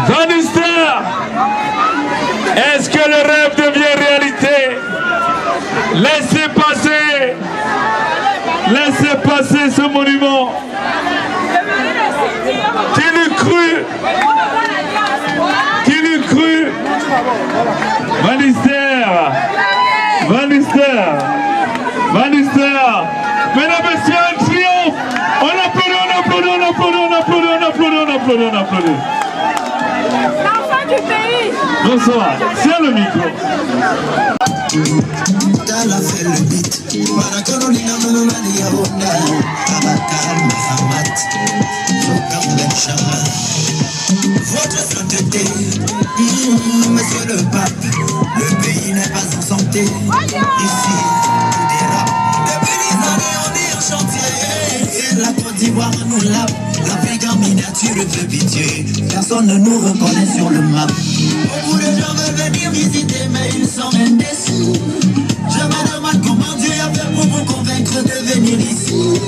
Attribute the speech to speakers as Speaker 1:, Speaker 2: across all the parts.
Speaker 1: Vanister, est-ce que le rêve devient réalité? Laissez passer ce monument. Qui l'eût cru? Vanister. Mesdames et messieurs, un triomphe. On applaudit.
Speaker 2: L'enfant du pays.
Speaker 1: Bonsoir. Tiens le micro.
Speaker 3: Votre sainteté, monsieur le pape, le pays n'est pas en santé. Ici, tout dérape. Depuis des années, on est en chantier. Et la Côte d'Ivoire nous lave. L'Afrique en miniature fait pitié. Personne ne nous reconnaît sur le map. Beaucoup de gens veulent venir visiter, mais ils sont même déçus. Je me demande comment Dieu a fait pour vous convaincre de venir ici.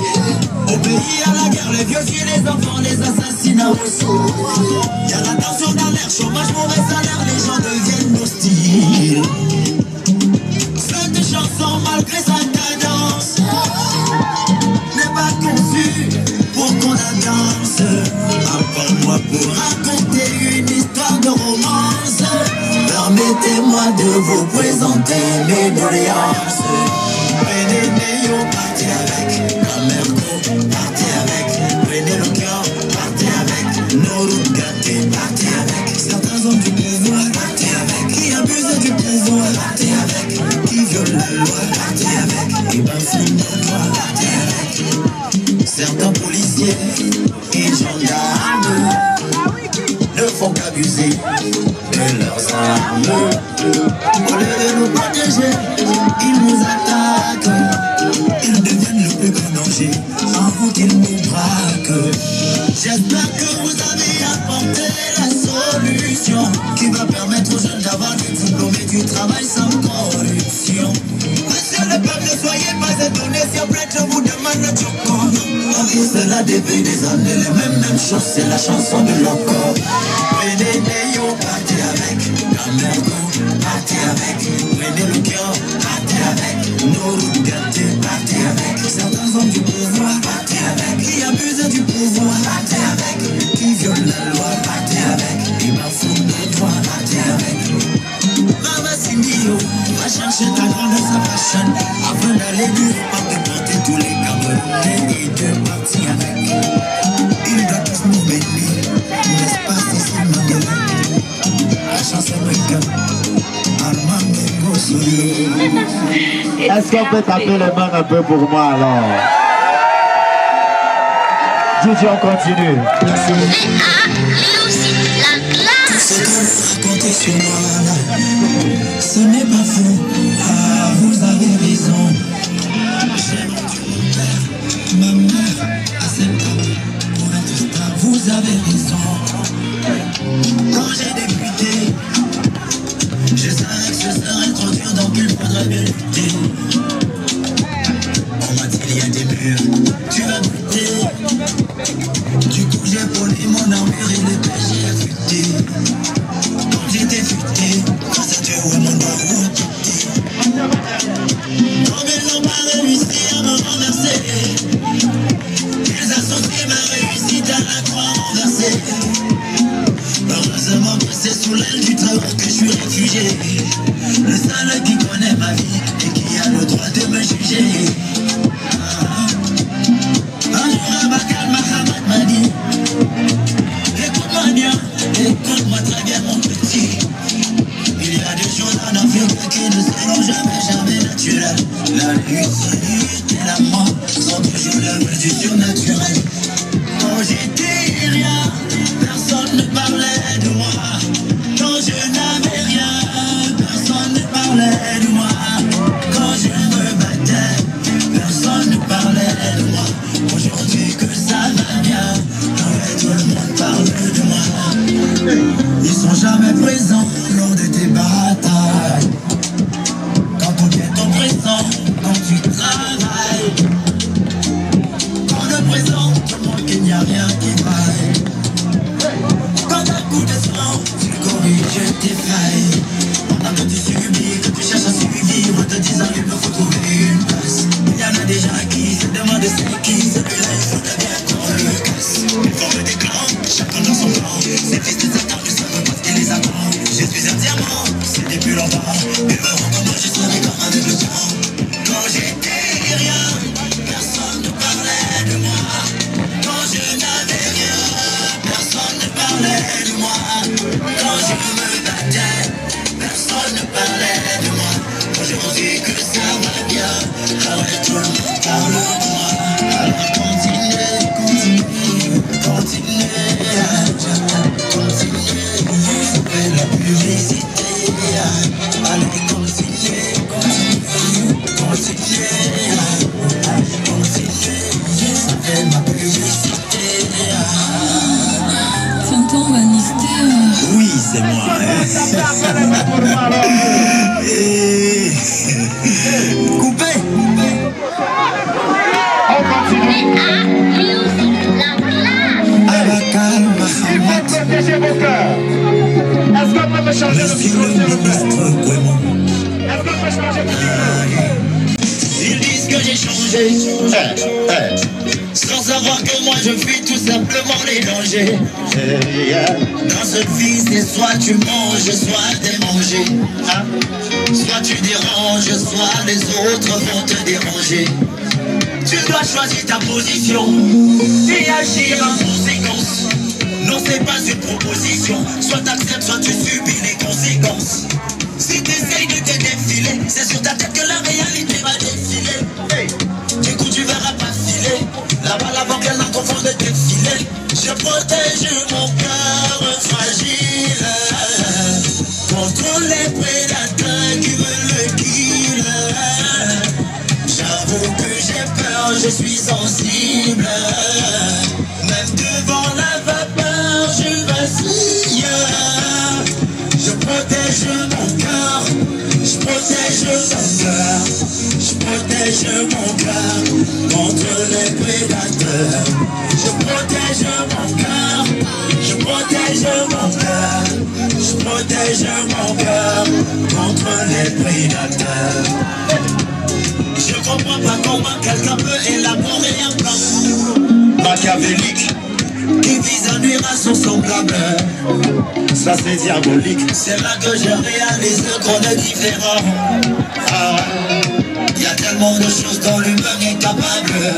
Speaker 3: Au pays, à la guerre, les vieux filles, les enfants, les assassinats aussi. Y'a la tension dans l'air, chômage, mauvais salaire, les gens deviennent hostiles. Cette chanson, malgré sa cadence, n'est pas conçue pour qu'on la danse. Appelle-moi pour raconter une histoire de romance. Permettez-moi de vous présenter mes doléances. Pénénéo, partez avec. Camerco, partez avec. Prenez le cœur, partez avec. Nos routes gâtées, partez avec. Certains ont du pouvoir, partez avec. Qui abusent du pouvoir, partez avec. Qui violent la loi, partez avec. Qui bafouent nos droits, partez avec. Certains policiers et gendarmes ne font qu'abuser de leurs armes. Au lieu de nous protéger, ils nous attaquent. Ils deviennent le plus grand danger. En route, ils nous braquent. J'espère que vous avez apporté la solution qui va permettre aux jeunes d'avoir des diplômes et du travail sans corruption. Monsieur le peuple, ne soyez pas étonnés si après je vous demande le choco. On dit cela depuis des années, les mêmes choses, c'est la chanson de Loco. Pénénéo, partez avec. Camerco, partez avec. Prenez le cœur, partez avec. Nos routes gâtées, partez avec. Certains ont du pouvoir, partez avec. Qui abusent du pouvoir, partez avec. Qui violent la loi, partez avec. Qui bafouent nos droits, partez avec. Mama Sindio, va chercher ta grande fashion afin d'aller lui porter tous les Camerounais et de partir avec. Il doit tous nous bénir, n'est-ce pas Cécile Mandela? La chanson Weka, Armand Mengo Solo.
Speaker 4: Est-ce qu'on peut taper les mains un peu pour moi alors? Dieu, on continue.
Speaker 3: Ce que vous racontez sur moi, ce n'est pas faux. Ah, vous avez raison. J'ai vendu mon père, ma mère, à cette table pour être star. Vous avez raison. Quand j'ai débuté, je savais que ce serait trop dur, donc il faudrait bien lutter. On m'a dit qu'il y a des murs, tu vas buter. Du coup j'ai poli mon armure et les péchés affûtés. Quand j'étais futé, quand c'était où mon doigt quitté. Quand ils n'ont pas réussi à me renverser, ils associent ma réussite à la croix renversée. Heureusement que c'est sous l'aile du travail que je suis réfugié. Le seul qui connaît ma vie et qui a le droit de me juger. Un jour Abakar Mahamat m'a dit: écoute-moi bien, écoute-moi très bien mon petit. Il y a des choses en Afrique qui ne seront jamais naturelles. La lutte et la mort sont toujours l'œuvre du surnaturel. Quand j'étais rien, personne ne parlait de moi. Quand je n'avais rien, personne ne parlait de moi. Quand je me battais, personne ne parlait de moi. Aujourd'hui que ça va bien, tout le monde parle de moi. Ils sont jamais présents lors de tes batailles. Quand on est ton présent, quand tu travailles. Quand le présent te montre qu'il n'y a rien qui vaille. tes failles. Pendant que tu subis, que tu cherches à survivre, te disant il me faut trouver une place. Il y en a déjà qui se demandent c'est qui, celui-là il faudrait bien qu'on le casse. Ils forment des clans, chacun dans son clan. Ces fils de Satan ne savent pas ce qui les attend. Je suis un diamant, c'est depuis longtemps. Ils verront comment je serai comme avec le temps. Quand j'étais rien, personne ne parlait de moi. Quand je n'avais rien, personne ne parlait de moi. Quand je me battais, personne ne parlait de moi. Aujourd'hui que ça va bien, alors tout le monde parle de moi. Alors continuez, continuez, continuez, continuez, ça fait la publicité. Allez continuez, continuez, continuez, continuez, ça fait ma publicité.
Speaker 2: Tonton Bannister.
Speaker 3: Oui, c'est moi. Coupé.
Speaker 1: On continue.
Speaker 3: À la calme,
Speaker 1: Il faut protéger vos cœurs. Est-ce qu'on peut me changer le micro, s'il vous plaît? Est-ce qu'on peut changer le micro?
Speaker 3: Ils disent que j'ai changé, sans savoir que moi je fuis tout simplement les dangers. Dans cette vie c'est soit tu manges, soit t'es mangé. Soit tu déranges, soit les autres vont te déranger. Tu dois choisir ta position et agir en conséquence. Non, c'est pas une proposition. Soit t'acceptes, soit tu subis les conséquences. Si t'essayes de te défiler, c'est sur ta tête que la réalité va défiler. Hey. Du coup, tu verras pas filer. Là-bas, avant qu'elle n'en confonde tes filets. Je protège mon cœur fragile contre les prédateurs qui veulent le kill. J'avoue que j'ai peur, je suis sensible. Même devant la vapeur, je vacille. Je protège mon cœur, je protège mon cœur, je protège mon cœur contre les prédateurs. Je protège mon cœur, je protège mon cœur, je protège mon cœur contre les prédateurs. Je comprends pas comment quelqu'un peut élaborer un plan machiavélique qui vise à nuire à son semblable. Ça c'est diabolique. C'est là que je réalise qu'on est différent. Y a tellement de choses dont l'humain est capable.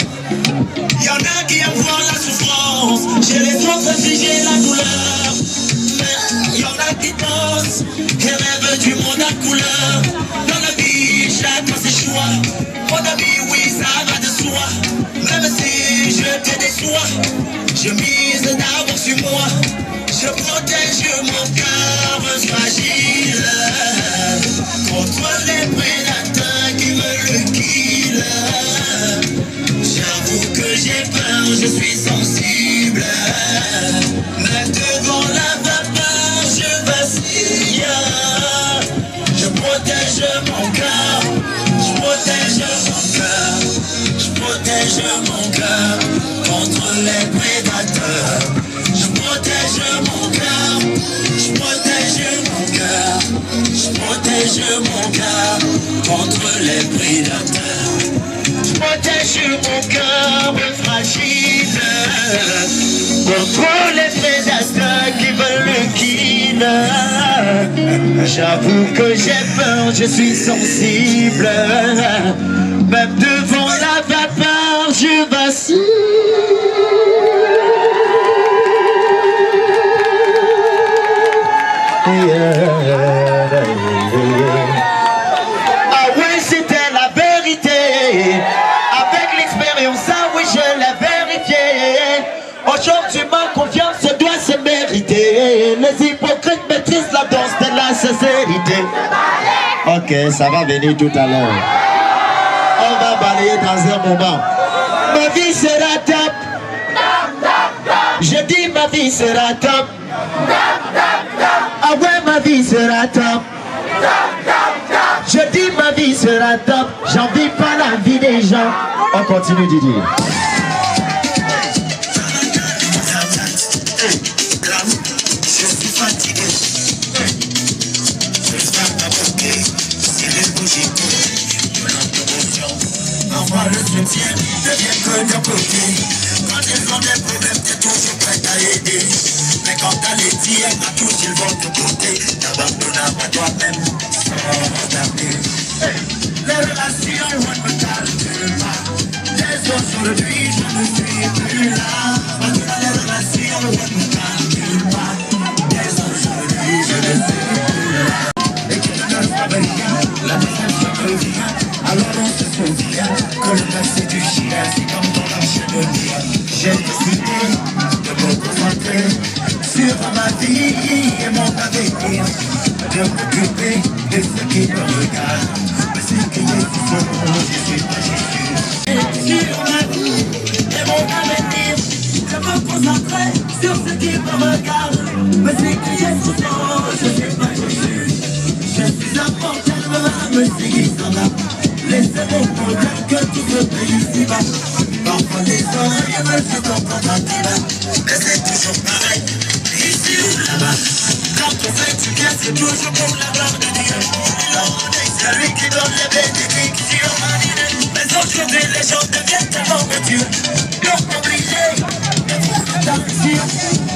Speaker 3: Y'en a qui aiment voir la souffrance, chez les autres figer la douleur. Mais y'en a qui pensent et rêvent du monde à couleur. Dans la vie, chacun ses choix. Mon ami, oui, ça va de soi. Même si je te déçois, je mise d'abord sur moi. Je protège mon cœur fragile contre les prédateurs qui veulent le kill. J'avoue que j'ai peur, je suis sensible. Même devant la vapeur, je vacille. Je protège mon cœur, je protège mon cœur, je protège mon cœur contre les prédateurs. Je protège mon cœur, je protège mon cœur, je protège mon cœur contre les prédateurs. Je protège mon cœur fragile contre les prédateurs qui veulent le kill. J'avoue que j'ai peur, je suis sensible. Même devant la vapeur, je vacille. Ah ouais, c'était la vérité. Avec l'expérience, ah oui, je l'ai vérifié. Aujourd'hui, ma confiance doit se mériter. Les hypocrites maîtrisent la danse de la sincérité. Ok, ça va venir tout à l'heure. On va balayer dans un moment. Ma vie sera top. Je dis ma vie sera top. Ah ouais, ma vie sera top. Je dis ma vie sera top. J'envie pas la vie des gens. On continue Didier. Je suis fatigué. Mais quand t'as les tiens, à tous ils vont te côté. T'abandonnes pas toi-même sans tarder. Les relations, on me calme pas. Les autres aujourd'hui, je ne suis plus là. Maintenant les relations, on me calme pas. Les autres aujourd'hui, je ne suis plus là. Et que je ne savais rien, la déception revient. Alors on se souvient que le reste c'est du chien. C'est comme dans la chevelure. J'ai décidé de me concentrer sur ma vie et mon avenir. De m'occuper de ce qui me regarde. Mais ce qui est faux, je suis pas Jésus. Sur ma vie et mon avenir. Je me concentrer sur ce qui me regarde. Mais ce qui est faux, je suis pas Jésus. Je suis un porteur de la musique sans la. Laissez-moi pour dire que tout ce pays ici-bas. Parfois les oreilles me font comprendre un débat. Mais c'est toujours pareil, ici ou là-bas. Quand on fait du bien, c'est toujours pour la gloire de Dieu. C'est lui qui donne les bénédictions. Mais aujourd'hui, les gens deviennent tellement de Dieu. Donc obligés de vous rétablir.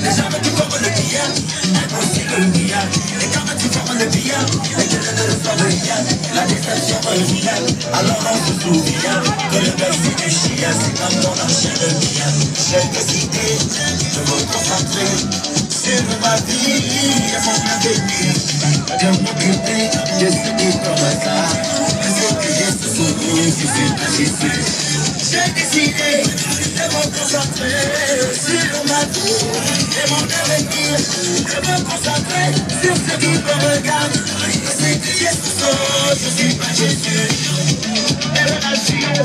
Speaker 3: Les gens me disent comme le bien, impossible le bien. Et quand tu formes le bien, et que ne le soit rien, la déception revient. Alors on se souvient que le berceau du chien, c'est comme dans la chair de bien. J'ai décidé de me concentrer sur ma vie et mon avenir. De m'occuper de ce qui me regarde. De ce que j'ai ce souvenir, je suis pas Jésus. J'ai décidé de me concentrer sur ma vie et mon avenir. De me concentrer sur ce qui me regarde. De ce que j'ai ce souvenir, je suis pas Jésus. Les relations,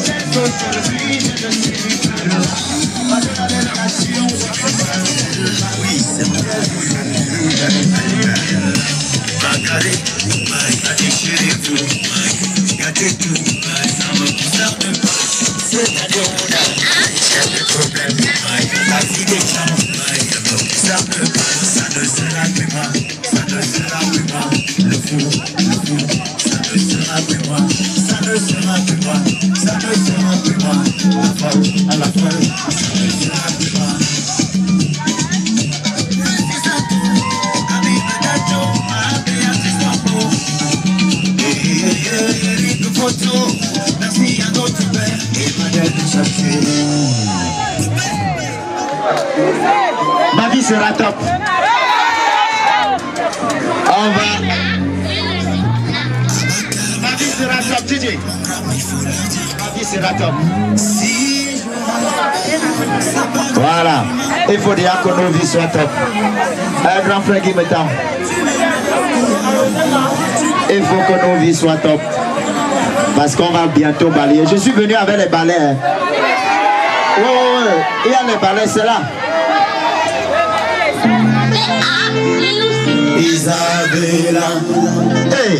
Speaker 3: les autres aujourd'hui, je ne suis plus là. Maintenant les relations, oui, c'est moi. Bagarre, déchirez-vous, gâtez tout, ça me concerne pas. C'est-à-dire on a des problèmes, la vie des gens, ça me concerne pas. Ça ne sera plus moi, ça ne sera plus moi. Le fou, ça ne sera plus moi, ça ne sera plus moi, ça ne sera plus moi. La folle, à la folle, ça ne sera plus moi. Merci à notre père et Madame de Châtier.
Speaker 4: Ma vie sera top. On va. Ma vie sera top, DJ. Ma vie sera top. Voilà. Il faut dire que nos vies soient top. Un grand frère qui m'attend. Il faut que nos vies soient top. Parce qu'on va bientôt balayer. Je suis venu avec les balais. Hein. Ouais. Il y a les balais, c'est là.
Speaker 3: Isabella.
Speaker 4: Hey.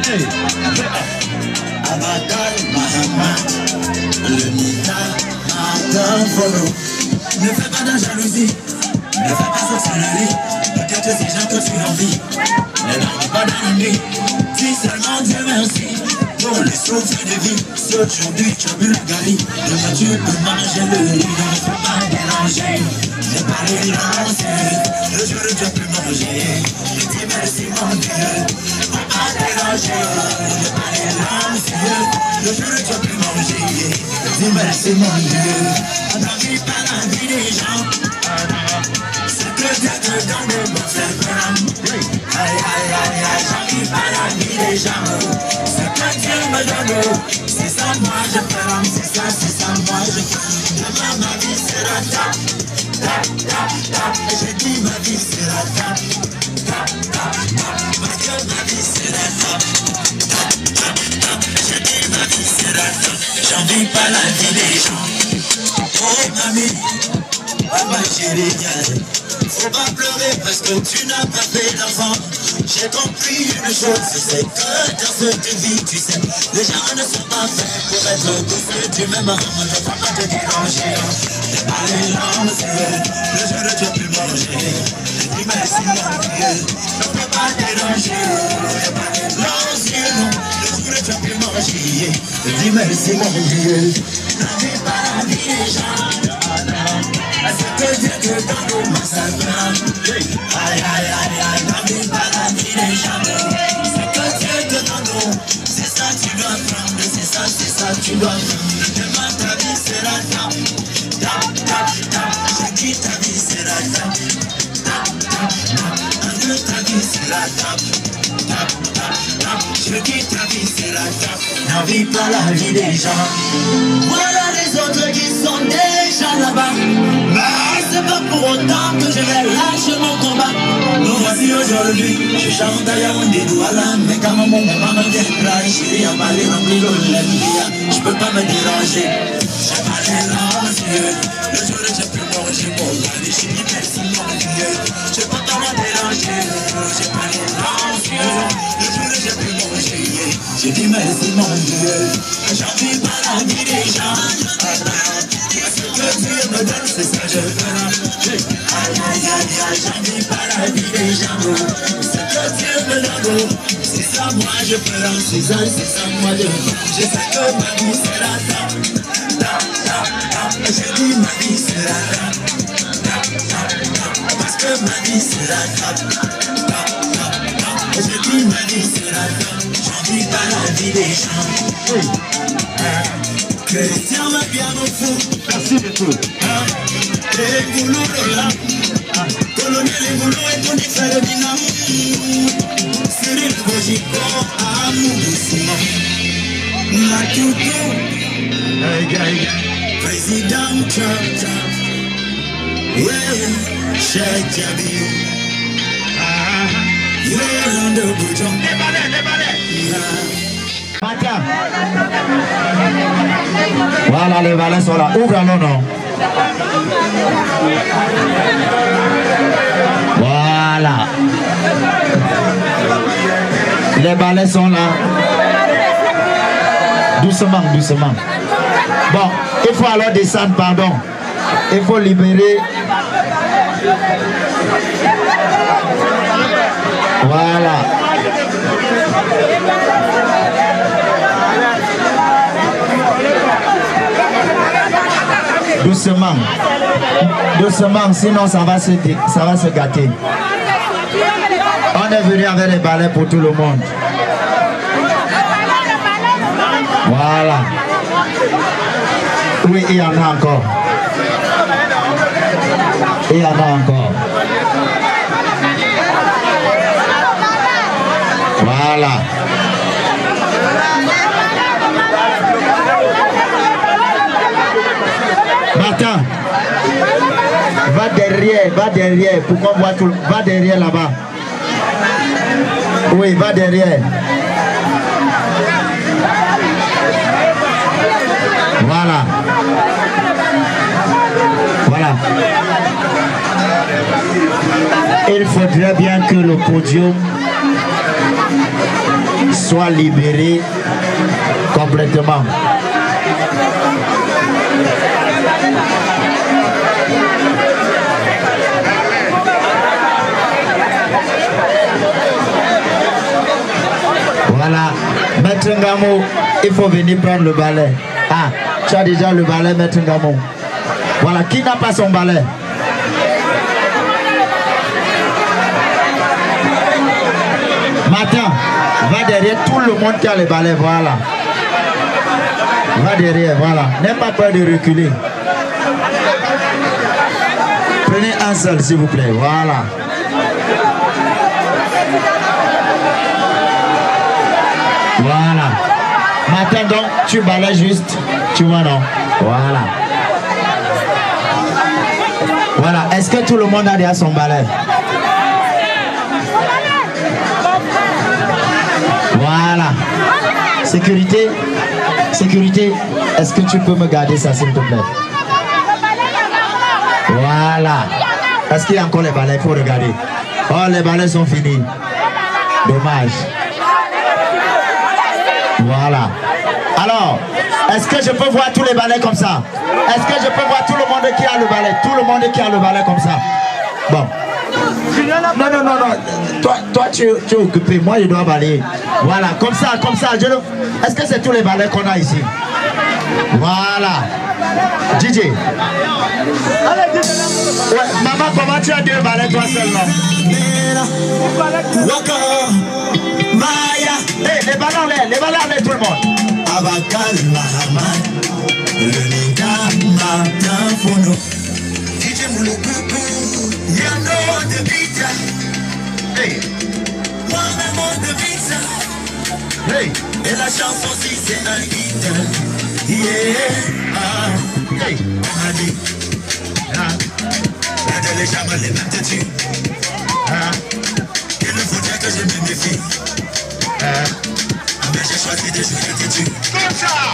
Speaker 3: Hey. Abadan, Mahama. Le Nita, Adam, follow. Ne fais pas de jalousie. Ne fais pas sorcellerie. Peut-être ces gens que tu envies. Ne dormis pas dans la nuit. Dis seulement Dieu merci pour les souffles de vie. Si aujourd'hui tu as bu la galerie, demain tu peux manger le riz. Ne faut pas déranger, ne pas les lancer. Le jour où tu as pu manger, je dis merci mon Dieu. Ne faut pas déranger, ne pas les lancer. Le jour où tu as pu manger, je dis merci mon Dieu. On n'arrive pas la vie des gens. C'est que Dieu te donne de me faire peur. Aïe, j'arrive à la vie des gens. C'est que Dieu me donne. C'est ça, moi je fais. C'est ça, moi je fais. Demain, ma vie sera tap. Et j'ai dit, ma vie sera tap. Parce que ma vie sera tap. J'ai dit, ma vie sera tap. J'en vis pas la vie des gens. Oh, mamie, oh, ma chérie, faut pas pleurer parce que tu n'as pas fait d'enfant. J'ai compris une chose, c'est que dans cette vie, tu sais, les gens ne sont pas faits pour être douces. Tu m'aimes, ne faut pas te déranger. T'es pas les lancer, le jour où tu as pu manger. Je dis merci mon Dieu, ne faut pas déranger. T'es pas les lancer, non, le jour où tu as pu manger. Je dis merci mon Dieu, n'avez pas la vie. des gens. C'est que Dieu te donne au massacre. Aïe, aïe, aïe, aïe, n'abîme pas la vie des gens. C'est que Dieu te donne, c'est ça tu dois prendre, c'est ça tu dois prendre. Demain ta vie sera tap, tap, tap, tap. Je dis ta vie sera tap, tap, tap, tap. Un jour ta vie sera tap, tap, tap, tap. Je dis ta vie sera tap. N'envie pas la vie des gens. Voilà les autres qui sont déjà là-bas. Mais c'est pas pour autant que je vais lâcher mon combat. Nous voici aujourd'hui, je chante à Yaoundé, Douala. Mais quand mon maman me viendra, chérie, à parler rempli de je peux pas me déranger. J'ai pas les yeux. Le jour où j'ai pu manger mon mari, j'ai dit merci mon Dieu. Je peux pas me déranger. J'ai pas les yeux. Le jour où j'ai pu manger, j'ai dit merci mon Dieu. J'en vis pas la vie des gens. Ce que Dieu me donne, c'est ça que je ferai. Aïe, aïe, aïe, aïe, j'en vis pas la vie des gens. Ce que Dieu me donne, c'est ça moi je ferai. C'est ça moi je ferai. Je sais que ma vie sera tap, tap, tap, tap. Je dis ma vie sera tap, tap, tap, tap. Parce que ma vie sera tap, tap, tap, tap. Je dis ma vie sera tap. J'en vis pas la vie des gens. Christian m'a bien au fou.
Speaker 4: Merci beaucoup.
Speaker 3: Les boulots là. Colonel les boulots et ton frère dynamo. Cyril Bojiko, amour de Simon. Matuto. Président Trump. Oui, Cheikh Jabi. Yolande Boujon.
Speaker 4: Matin. Voilà, les valets sont là. Ouvre alors, non. Voilà. Les balais sont là. Doucement, doucement. Bon, il faut alors descendre, pardon. Il faut libérer. Voilà. Doucement. Doucement, sinon ça va se gâter. On est venu avec les balais pour tout le monde. Voilà. Oui, il y en a encore. Il y en a encore. Voilà. Martin, va derrière, pour qu'on voit tout. Va derrière là-bas. Oui, va derrière. Voilà. Voilà. Il faudrait bien que le podium soit libéré complètement. Voilà, Maître Ngamo, il faut venir prendre le balai. Ah, tu as déjà le balai, Maître Ngamo. Voilà, qui n'a pas son balai? Martin, va derrière tout le monde qui a le balai, voilà. Va derrière, voilà. N'aie pas peur de reculer. Prenez un seul, s'il vous plaît, voilà. Voilà. Maintenant, donc, tu balayes juste. Tu vois, non? Voilà. Voilà. Est-ce que tout le monde a déjà son balai? Voilà. Sécurité. Sécurité. Est-ce que tu peux me garder ça, s'il te plaît? Voilà. Est-ce qu'il y a encore les balais? Il faut regarder. Oh, les balais sont finis. Dommage. Voilà. Alors, est-ce que je peux voir tous les balais comme ça? Est-ce que je peux voir tout le monde qui a le balai? Tout le monde qui a le balai comme ça. Bon. Non, non, non, non. Toi tu es occupé. Moi, je dois balayer. Voilà, comme ça, comme ça. Est-ce que c'est tous les balais qu'on a ici? Voilà. DJ. Ouais, maman, comment tu as deux balais toi seulement? Hey, les balles en l'air, tout le monde. Hey. Hey.
Speaker 3: Et la chanson si c'est un hit. Yeah. Hey. On a dit. Les gens les mêmes têtus. Il ne faudrait que je me méfie. Mais j'ai choisi de jouer têtu.
Speaker 1: Comme ça.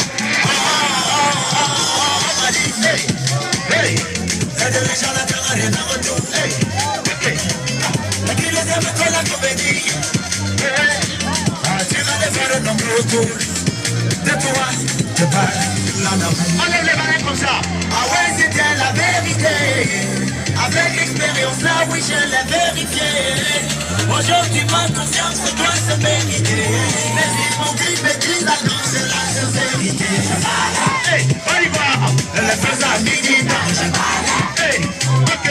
Speaker 3: On m'a dit. Hey. Hey. Aide les gens à faire rien en retour. Hey. Okay. Qui les aime comme la comédie. Tu vas les faire un nombre autour de toi, je parle
Speaker 1: Enlève les balais comme ça.
Speaker 3: Ah ouais, c'était la vérité. Avec l'expérience là, oui, je l'ai vérifié. Aujourd'hui, ma confiance doit se mériter. Mais ils m'ont dit, maîtrise la danse, c'est la sincérité.
Speaker 1: Hey, on y va.
Speaker 3: Le fais à midi, je parle.
Speaker 1: Hey, ok.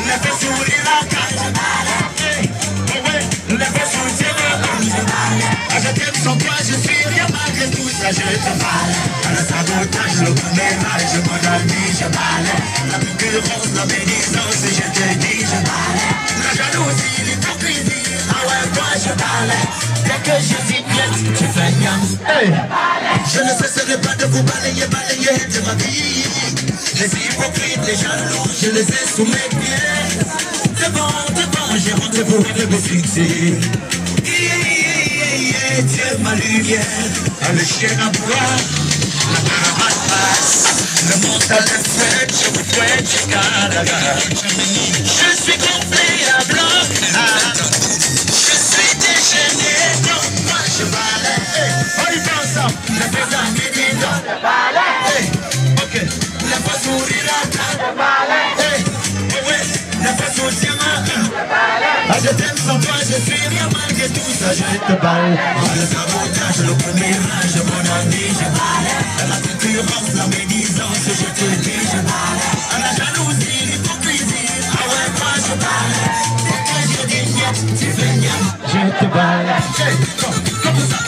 Speaker 3: Le fais sourire à quand je parle.
Speaker 1: Hey, oh ouais.
Speaker 3: Le fais sourire à quand je parle. Je t'aime sans toi, je suis rien malgré tout ça, je te parle. Le sabotage, le commérage, mon ami, je parle. La concurrence, la médisance, je te dis, je parle. La jalousie, l'hypocrisie, ah ouais, moi je parle. Dès que je dis bien, tu fais bien.
Speaker 4: Hey.
Speaker 3: Je ne cesserai pas de vous balayer de ma vie. Les hypocrites, les jaloux, je les ai sous mes pieds. Devant, j'ai rendez-vous de me fixer. Dieu ma lumière, le chien à boire, la caravane passe, le mental est fouette, je vous fouette jusqu'à la gare. Je suis complet à blanc, je suis déchaîné, donc moi je balais.
Speaker 1: On y va ensemble.
Speaker 3: Le fais à midi, donc je balais. Ok, le fais sourire à table, ouais, le fais sourire à je t'aime sans toi, je suis rien malgré tout ça, je te balle. Le sabotage, le commérage, mon ami, je balle. La concurrence, la médisance, je te dis, je balle. La jalousie, l'hypocrisie, ah ouais, moi je balle. Dès que je dis niet, tu fais niet, je te balle. Hey, comme ça.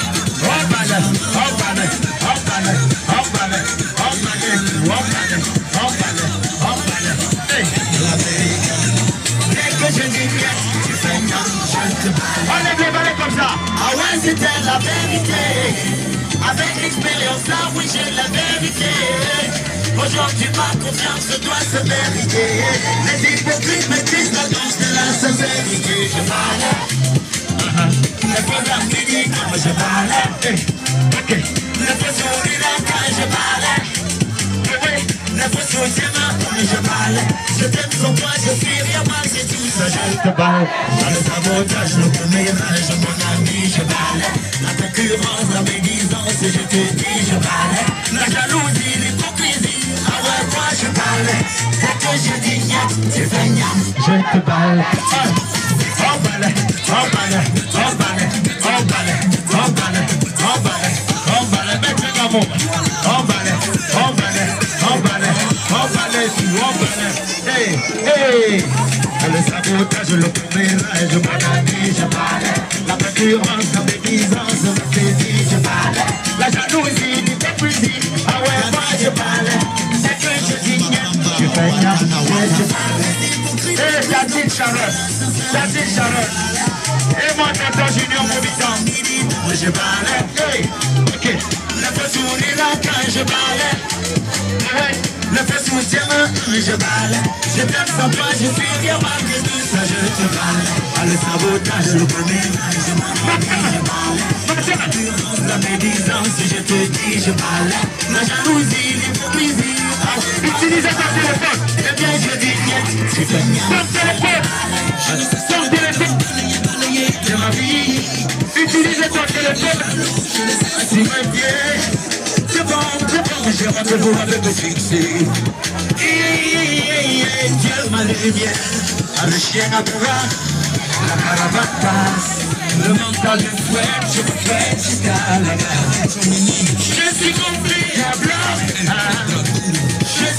Speaker 1: On balle, on balle, on balle, on balle, on balle, on balle, on balle, on balle. Hey,
Speaker 3: l'Amérique. Dès que je dis niet,
Speaker 1: enlève les balais comme ça.
Speaker 3: Ah ouais, c'était la vérité. Avec l'expérience là, oui, j'ai la vérité. Aujourd'hui, ma confiance doit se mériter. Les hypocrites maîtrisent la danse de la sincérité. Je parle. Le feu à midi comme je parle.
Speaker 1: Ok.
Speaker 3: Le feu sourire quand je parle. Le feu sourire quand je parle. Je t'aime sans toi, je suis rien malgré tout ça, je te balle. Dans le sabotage, le commérage, mon ami, je balle. La concurrence, la médisance, je te dis, je balle. La jalousie, l'hypocrisie, ah ouais, moi je balle. Dès que je dis niet, tu fais niet, je te balle.
Speaker 1: On balle, on balle, on balle, on balle, on balle, on balle, on balle, mec le gamin. On balle, on balle, on balle, on balle, on balle. Hey, hey.
Speaker 3: Le sabotage, le commérage, mon ami, je balle. La concurrence, la médisance, je te dis, je balle. La jalousie, l'hypocrisie, ah ouais, moi je balle. Dès que je dis niet, tu fais niet, je balle.
Speaker 1: Hey, ta petite Charlotte, ta petite Charlotte. Et moi, tonton Junior, mon bitan.
Speaker 3: Je balle.
Speaker 1: Hey, ok.
Speaker 3: Le feu sourire là quand je balle.
Speaker 1: Ouais.
Speaker 3: Le feu soutien, je balle. Je t'aime sans toi, je suis rien malgré tout ça, je te balle. Le sabotage, le commérage, mon ami, je balle. La médisance, je te dis, je balle. La jalousie, l'hypocrisie,
Speaker 1: Utilisez ton téléphone.
Speaker 3: eh bien je dis niet, tu fais niet.
Speaker 1: Ton téléphone. Ton téléphone.
Speaker 3: De ma vie,
Speaker 1: Utilisez ton téléphone.
Speaker 3: tu me viens. Devant, j'ai rendez-vous avec me fixer. Dieu ma lumière, le chien à boire, la caravane passe, le mental de fouette, je me fais jusqu'à la gare. Je suis compris à blanc, je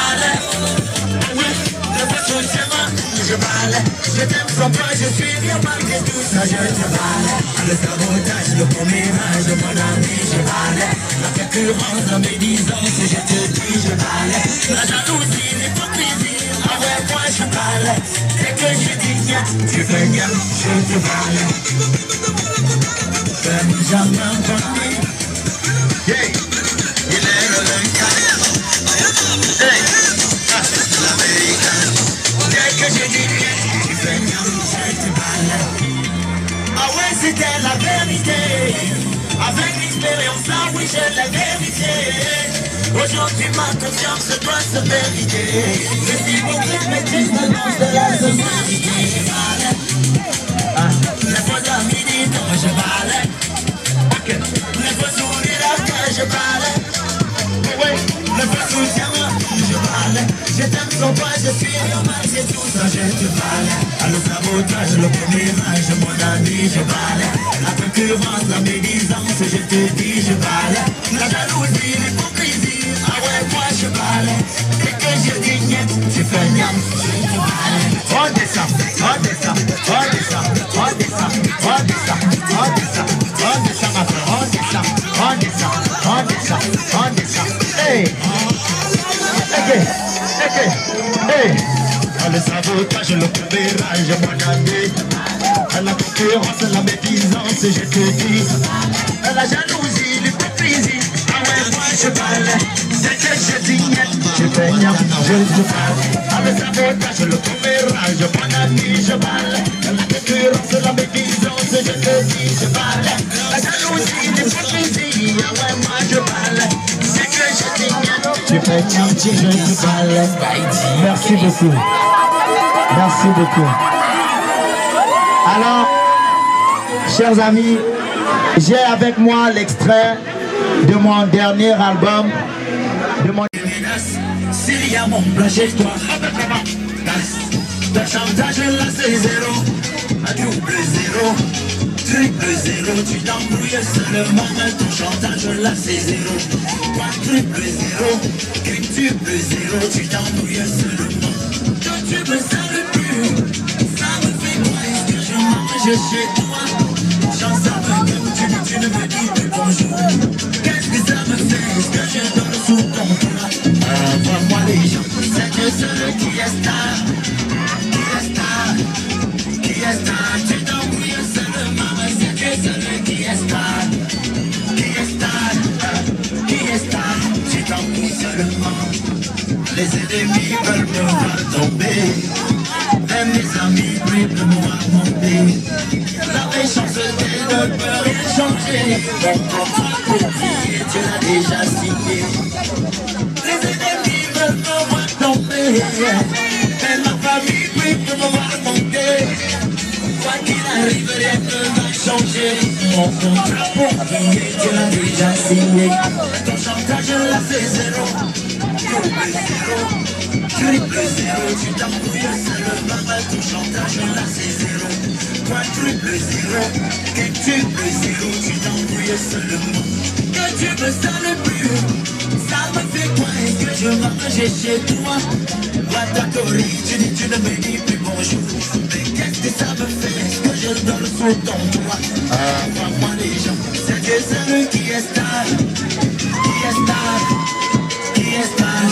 Speaker 3: balais. Ouais, le bateau c'est moi, je balais. Je t'aime sans toi, je suis bien malgré tout ça, je te balais. Le sabotage, le premier âge de mon ami, je balais. La concurrence, la médisance, je te dis, je balais. La jalousie, l'hypocrisie, ah ouais, moi je balais. Dès que je dis rien, tu fais rien, je te balais. Benjamin Button, yeah, il est le cas. Hey, l'Américain. Dès que je dis rien, tu fais rien, je te balais. Ah ouais, c'était la vérité. Avec l'expérience, là oui, j'ai la vérité. Aujourd'hui, ma confiance doit se vérifier. Je suis mon maîtrise de la société. Je balais. Les faux amis disent non, je balais. Les faux sourires après, je balais. Oui, le faux soutien, je balais. Je t'aime sans toi, je suis normal, c'est tout ça, je te balais. Le sabotage, le premier âge, mon ami, je balais. La concurrence, la médisance, je te dis, je balais. La jalousie, l'hypocrisie, ah ouais, moi je balais. Dès que je dis niet, tu fais niam, je te balais. On descend, on descend, on descend, on descend, on descend, on descend, on descend, ma frère, on descend, on descend, on descend, on descend. Hey, ok, hey. Le sabotage, le premier âge, mon ami. La concurrence, la médisance, je te dis. La jalousie, l'hypocrisie, ah ouais, moi je balais. Dès que je dis niet, je fais niam, je te balais. Le sabotage, le premier âge, mon ami, je balais. La concurrence, la médisance, je te dis, je balais. La jalousie, l'hypocrisie, ah ouais, moi je balais. Dès que je dis niet, tu fais niam, je te balais. Merci beaucoup. Merci beaucoup. Alors, chers amis, j'ai avec moi l'extrait de mon dernier album, de mon... S'il y a mon plat chez toi, ton chantage là c'est zéro, un double zéro, triple zéro, tu t'embrouilles seulement, mais ton chantage là c'est zéro, quadruple zéro, quintuple zéro, tu t'embrouilles seulement. Quand tu me sales plus, ça me fait quoi? Est-ce que je mange chez toi? J'en savais que tu ne me dis plus bonjour. Qu'est-ce que ça me fait? Est-ce que je dors sous ton toit? Vois-moi les gens, c'est que celui qui est star, qui est star, qui est star. Tu t'embrouilles seulement, mais c'est que celui qui est star, qui est star, qui est star. Tu t'embrouilles seulement. Les ennemis veulent me voir tomber, même mes amis prient de me voir monter. La méchanceté ne peut rien changer, mon contrat pour prier, tu l'as déjà signé. Les ennemis veulent me voir tomber, même ma famille prie de me voir monter. Quoi qu'il arrive, rien ne va changer, mon contrat pour prier, tu l'as déjà signé. Ton chantage là c'est zéro. Triple zéro, tu t'embrouilles seulement, mais ton chantage là c'est zéro. Quadruple zéro, quintuple zéro, tu t'embrouilles seulement. Que tu me sales plus, ça me fait quoi? Est-ce que je mange chez toi? Watakori, tu dis tu ne me dis plus bonjour. Mais qu'est-ce que ça me fait? Est-ce que je dors sous ton toit? Vois-moi les gens, c'est que celui qui est star, qui est star.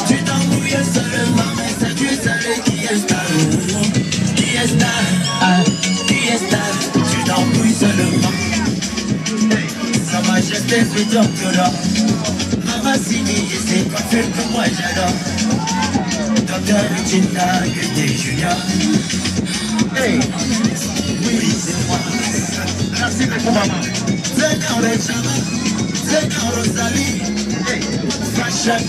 Speaker 3: Tu t'embrouilles seulement, mais c'est tu celui qui est star. Qui est star, qui est star. Tu t'embrouilles seulement. Hey, Sa Majesté c'est docteur. Maman Sini, c'est pas fait que moi j'adore. Docteur Regina, que t'es Junior. Hey, oui c'est moi. Merci beaucoup maman. C'est quand les chamans, c'est quand Rosalie. Hey, fashion.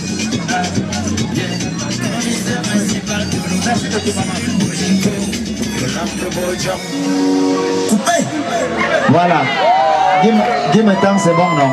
Speaker 3: Voilà. Dis-moi tant, c'est bon, non?